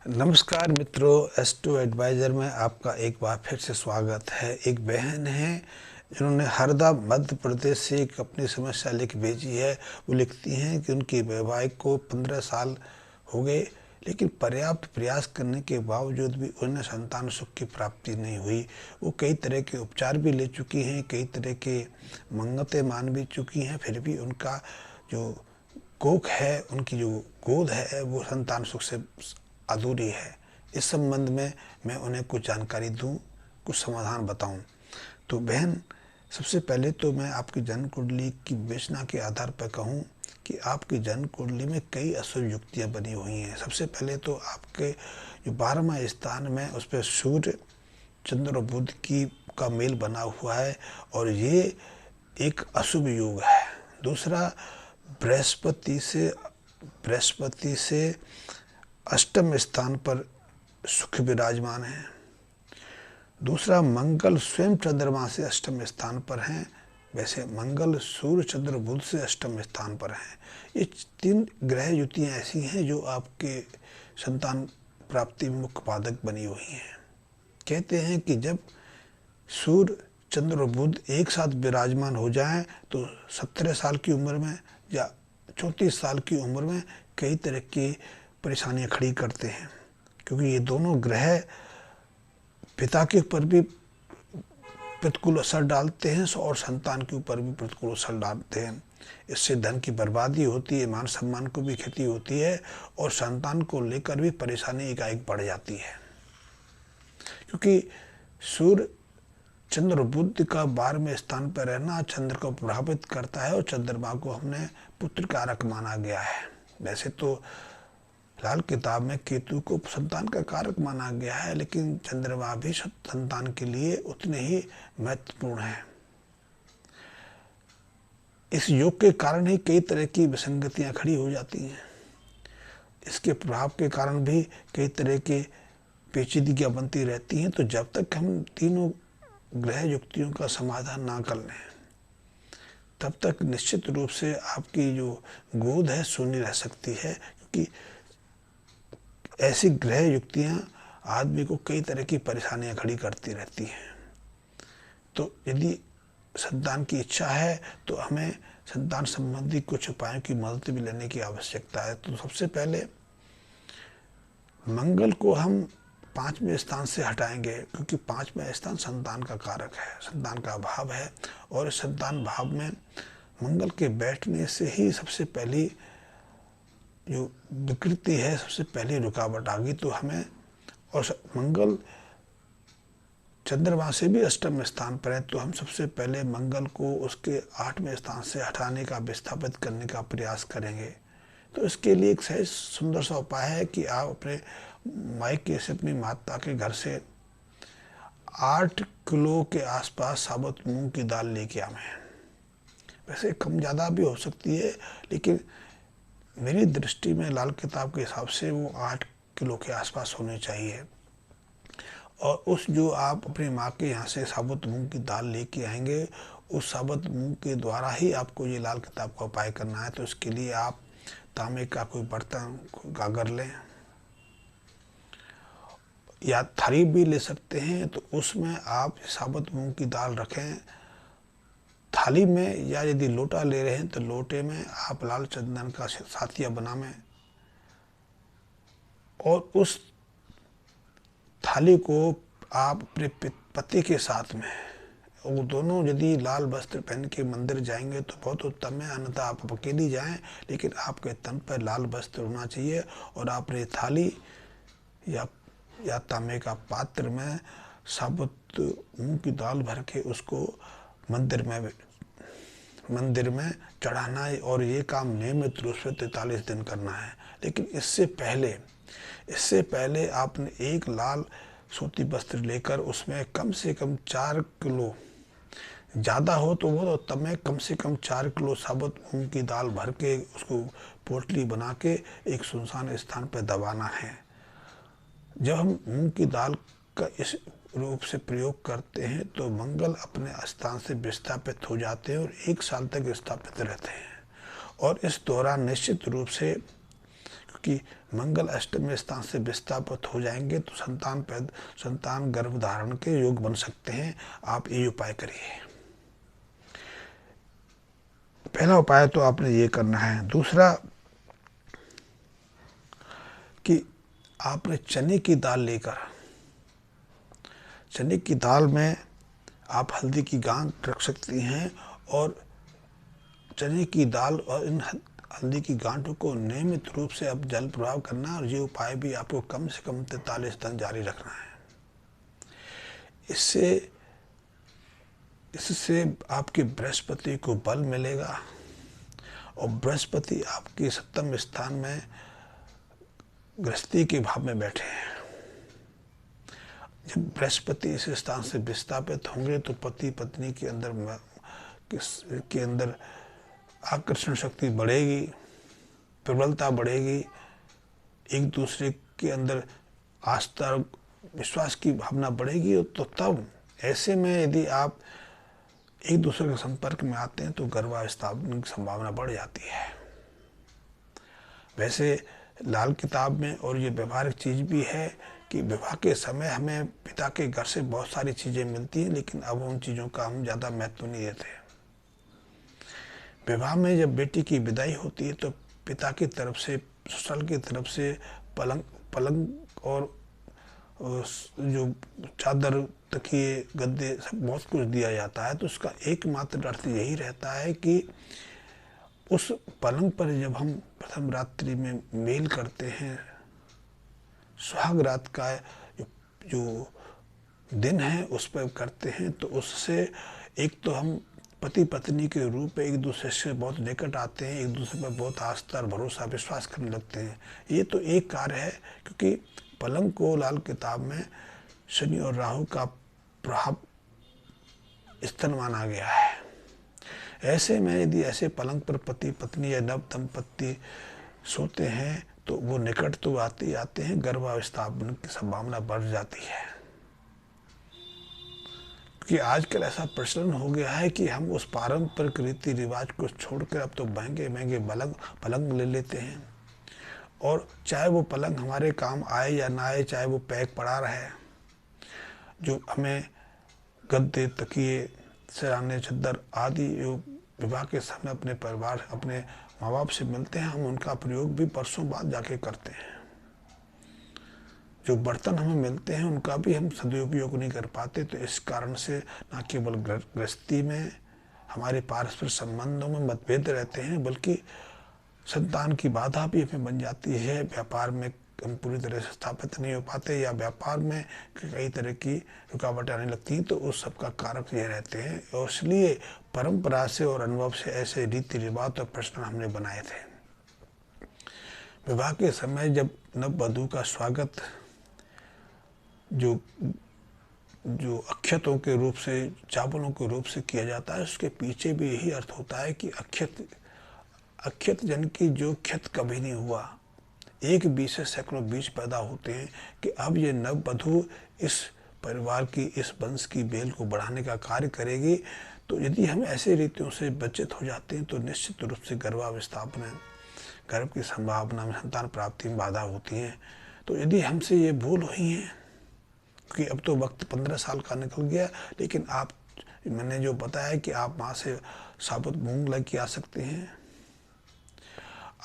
नमस्कार मित्रों, S2 adviser में आपका एक बार फिर से स्वागत है। एक बहन है जिन्होंने हरदा मध्य प्रदेश से एक अपनी समस्या लिख भेजी है। वो लिखती हैं कि उनकी वैवाहिक को 15 साल हो गए, लेकिन पर्याप्त प्रयास करने के बावजूद भी उन्हें संतान सुख की प्राप्ति नहीं हुई। वो कई तरह के उपचार भी ले चुकी हैं, कई तरह के मंगतें मान भी चुकी हैं, फिर भी उनका जो कोख है, उनकी जो गोद है, वो संतान सुख से अधूरी है। इस संबंध में मैं उन्हें कुछ जानकारी दूं, कुछ समाधान बताऊं। तो बहन, सबसे पहले तो मैं आपकी जन्म कुंडली की विवेचना के आधार पर कहूं कि आपकी जन्म कुंडली में कई अशुभ युक्तियां बनी हुई हैं। सबसे पहले तो आपके जो 12वां स्थान में उस पर सूर्य, चंद्र और बुध की का मेल बना हुआ है और ये एक अशुभ योग है। दूसरा, बृहस्पति से अष्टम स्थान पर सुख विराजमान है। दूसरा, मंगल स्वयं चंद्रमा से अष्टम स्थान पर हैं। वैसे मंगल सूर्य, चंद्र, बुध से अष्टम स्थान पर हैं। ये 3 ग्रह युतियाँ ऐसी हैं जो आपके संतान प्राप्ति में मुख्य बाधक बनी हुई हैं। कहते हैं कि जब सूर्य, चंद्र और बुध एक साथ विराजमान हो जाएं तो 17 साल की उम्र में या 34 साल की उम्र में कई तरह की परेशानियां खड़ी करते हैं, क्योंकि ये दोनों ग्रह पिता के ऊपर भी प्रतिकूल असर डालते हैं और संतान के ऊपर भी प्रतिकूल असर डालते हैं। इससे धन की बर्बादी होती है, मान सम्मान को भी क्षति होती है और संतान को लेकर भी परेशानी एकाएक बढ़ जाती है। क्योंकि सूर्य, चंद्र और बुध का 12वें स्थान पर रहना चंद्र को प्रभावित करता है और चंद्रमा को हमने पुत्र कारक माना गया है। वैसे तो लाल किताब में केतु को संतान का कारक माना गया है, लेकिन चंद्रमा भी संतान के लिए उतने ही महत्वपूर्ण है। इस योग के कारण ही कई तरह की विसंगतियां खड़ी हो जाती हैं। इसके प्रभाव के कारण भी कई तरह के पेचीदगियां बनती रहती हैं। तो जब तक हम तीनों ग्रह युक्तियों का समाधान ना कर लें, तब तक निश्चित रूप से आपकी जो गोद है शून्य रह सकती है, क्योंकि ऐसी ग्रह युक्तियां आदमी को कई तरह की परेशानियां खड़ी करती रहती हैं। तो यदि संतान की इच्छा है तो हमें संतान संबंधी कुछ उपायों की मदद भी लेने की आवश्यकता है। तो सबसे पहले मंगल को हम 5वें स्थान से हटाएंगे, क्योंकि 5वां स्थान संतान का कारक है, संतान का भाव है। और इस संतान भाव में मंगल के बैठने से ही सबसे पहली जो विकृति है, सबसे पहली रुकावट आ गई। तो हमें, और मंगल चंद्रमा से भी अष्टम स्थान पर है, तो हम सबसे पहले मंगल को उसके 8वें स्थान से हटाने का, विस्थापित करने का प्रयास करेंगे। तो इसके लिए एक सहज सुंदर सा उपाय है कि आप अपने मायके से, अपनी माता के घर से 8 किलो के आसपास साबुत मूंग की दाल लेके आवें। वैसे कम ज़्यादा भी हो सकती है, लेकिन मेरी दृष्टि में लाल किताब के हिसाब से वो 8 किलो के आसपास होनी चाहिए। और उस जो आप अपनी माँ के यहाँ से साबुत मूंग की दाल लेके आएंगे, उस साबुत मूंग के द्वारा ही आपको ये लाल किताब का उपाय करना है। तो इसके लिए आप तांबे का कोई बर्तन, गागर लें या थाली भी ले सकते हैं। तो उसमें आप साबुत मूंग की दाल रखें थाली में, या यदि लोटा ले रहे हैं तो लोटे में आप लाल चंदन का साथिया बनावें और उस थाली को आप अपने पति के साथ में, वो दोनों यदि लाल वस्त्र पहन के मंदिर जाएंगे तो बहुत उत्तम है, अन्यथा आप अकेली जाएं, लेकिन आपके तन पर लाल वस्त्र होना चाहिए। और आपने थाली या तांबे का पात्र में साबुत मूंग की दाल भर के उसको मंदिर में चढ़ाना है। और ये काम नियमित रूप से 43 दिन करना है। लेकिन इससे पहले आपने एक लाल सूती वस्त्र लेकर उसमें कम से कम 4 किलो, ज़्यादा हो तो वो उत्तम है, कम से कम 4 किलो साबुत मूंग की दाल भर के उसको पोटली बना के एक सुनसान स्थान पर दबाना है। जब हम मूंग की दाल का इस रूप से प्रयोग करते हैं तो मंगल अपने स्थान से विस्थापित हो जाते हैं और 1 साल तक स्थापित रहते हैं। और इस दौरान निश्चित रूप से, आपकी मंगल अष्टम स्थान से विस्थापित हो जाएंगे तो संतान गर्भ धारण के योग बन सकते हैं। आप ये उपाय करिए। पहला उपाय तो आपने ये करना है। दूसरा कि आपने चने की दाल लेकर, चने की दाल में आप हल्दी की गांठ रख सकती हैं और चने की दाल और इन हल्दी की गांठों को नियमित रूप से अब जल प्रभाव करना, और ये उपाय भी आपको कम से कम 43 दिन जारी रखना है। इससे आपके बृहस्पति को बल मिलेगा और बृहस्पति आपके सप्तम स्थान में गृहस्थी के भाव में बैठे हैं। जब बृहस्पति इस स्थान से विस्थापित होंगे तो पति पत्नी के अंदर आकर्षण शक्ति बढ़ेगी, प्रबलता बढ़ेगी, एक दूसरे के अंदर आस्था विश्वास की भावना बढ़ेगी। तो तब ऐसे में यदि आप एक दूसरे के संपर्क में आते हैं तो गर्भावस्थापन की संभावना बढ़ जाती है। वैसे लाल किताब में और ये व्यवहारिक चीज़ भी है कि विवाह के समय हमें पिता के घर से बहुत सारी चीज़ें मिलती हैं, लेकिन अब उन चीज़ों का हम ज़्यादा महत्व नहीं देते। विवाह में जब बेटी की विदाई होती है तो पिता की तरफ से, ससुराल की तरफ से पलंग और जो चादर, तकिए, गद्दे, सब बहुत कुछ दिया जाता है। तो उसका एकमात्र अर्थ यही रहता है कि उस पलंग पर जब हम प्रथम रात्रि में मेल करते हैं, सुहाग रात का जो दिन है उस पर करते हैं, तो उससे एक तो हम पति पत्नी के रूप में एक दूसरे से बहुत निकट आते हैं, एक दूसरे पर बहुत आस्था और भरोसा विश्वास करने लगते हैं। ये तो एक कार्य है, क्योंकि पलंग को लाल किताब में शनि और राहु का प्रभाव स्थल माना गया है। ऐसे में यदि ऐसे पलंग पर पति पत्नी या नव दंपत्ति सोते हैं तो वो निकट तो आते ही आते हैं, गर्भावस्थापन की संभावना बढ़ जाती है। क्योंकि आजकल ऐसा प्रचलन हो गया है कि हम उस पारंपरिक रीति रिवाज को छोड़कर अब तो महंगे महंगे पलंग ले लेते हैं, और चाहे वो पलंग हमारे काम आए या ना आए, चाहे वो पैक पड़ा रहे, जो हमें गद्दे, तकिए, सिरहाने, चद्दर आदि जो विवाह के समय अपने परिवार, अपने माँ बाप से मिलते हैं, हम उनका प्रयोग भी वर्षों बाद जाके करते हैं। जो बर्तन हमें मिलते हैं उनका भी हम सदुपयोग नहीं कर पाते। तो इस कारण से न केवल गृहस्थी में हमारे पारस्परिक संबंधों में मतभेद रहते हैं, बल्कि संतान की बाधा भी हमें बन जाती है। व्यापार में हम पूरी तरह से स्थापित नहीं हो पाते, या व्यापार में कई तरह की रुकावटें आने लगती हैं, तो उस सब का कारक ये रहते हैं। और इसलिए परंपरा से और अनुभव से ऐसे रीति रिवाज और प्रश्न हमने बनाए थे। विवाह के समय जब नववधू का स्वागत जो अक्षतों के रूप से, चावलों के रूप से किया जाता है, उसके पीछे भी यही अर्थ होता है कि अक्षत जन की जो क्षत कभी नहीं हुआ, एक बीज से सैकड़ों बीज पैदा होते हैं कि अब ये नववधू इस परिवार की, इस वंश की बेल को बढ़ाने का कार्य करेगी। तो यदि हम ऐसे रीतियों से बचित हो जाते हैं तो निश्चित रूप से गर्भावस्थापन, गर्भ की संभावना में, संतान प्राप्ति में बाधा होती है। तो यदि हमसे ये भूल हुई है, क्योंकि अब तो वक्त 15 साल का निकल गया, लेकिन मैंने जो बताया कि आप माँ से साबुत मूंग लेके आ सकते हैं,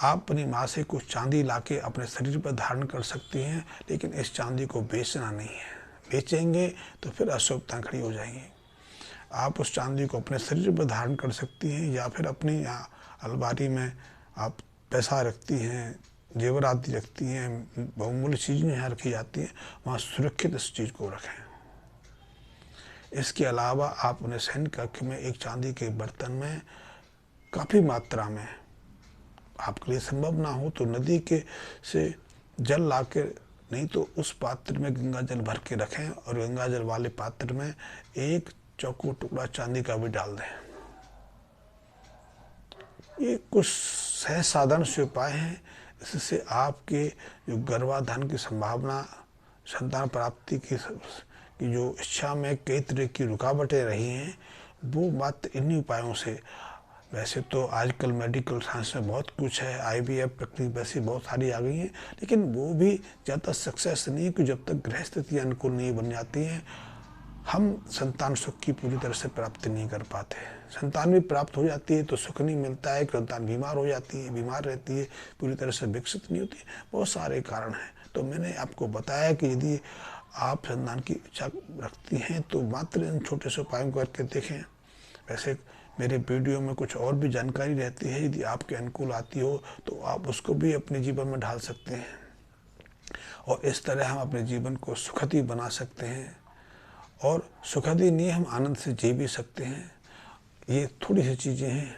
आप अपनी माँ से कुछ चांदी लाके अपने शरीर पर धारण कर सकती हैं, लेकिन इस चांदी को बेचना नहीं है। बेचेंगे तो फिर अशुभता खड़ी हो जाएंगी। आप उस चांदी को अपने शरीर पर धारण कर सकती हैं, या फिर अपनी यहाँ अलमारी में आप पैसा रखती हैं, जेवर आदि रखती हैं, बहुमूल्य चीज़ें यहाँ रखी जाती हैं, वहाँ सुरक्षित इस चीज़ को रखें। इसके अलावा आप उन्हें शयन कक्ष में एक चांदी के बर्तन में काफ़ी मात्रा में, आपके लिए संभव ना हो तो नदी के से जल लाकर, नहीं तो उस पात्र में गंगा जल भर के रखें, और गंगा जल वाले पात्र में एक चौकोर टुकड़ा चांदी का भी डाल दें। ये कुछ सहज साधारण से उपाय हैं। इससे आपके जो गर्भाधान की संभावना, संतान प्राप्ति की जो इच्छा में कई तरह की रुकावटें रही हैं, वो मात्र इन्हीं उपायों से वैसे तो आजकल मेडिकल साइंस में बहुत कुछ है, IVF तकनीक वैसी बहुत सारी आ गई हैं, लेकिन वो भी ज़्यादा सक्सेस नहीं है कि जब तक ग्रह स्थितियाँ अनुकूल नहीं बन जाती हैं हम संतान सुख की पूरी तरह से प्राप्ति नहीं कर पाते। संतान भी प्राप्त हो जाती है तो सुख नहीं मिलता है, संतान बीमार हो जाती है, बीमार रहती है, पूरी तरह से विकसित नहीं होती, बहुत सारे कारण हैं। तो मैंने आपको बताया कि यदि आप संतान की इच्छा रखती हैं तो मात्र इन छोटे से उपायों को करके देखें। वैसे मेरे वीडियो में कुछ और भी जानकारी रहती है, यदि आपके अनुकूल आती हो तो आप उसको भी अपने जीवन में ढाल सकते हैं और इस तरह हम अपने जीवन को सुखद ही बना सकते हैं। और सुखद ही नहीं, हम आनंद से जी भी सकते हैं। ये थोड़ी सी चीज़ें हैं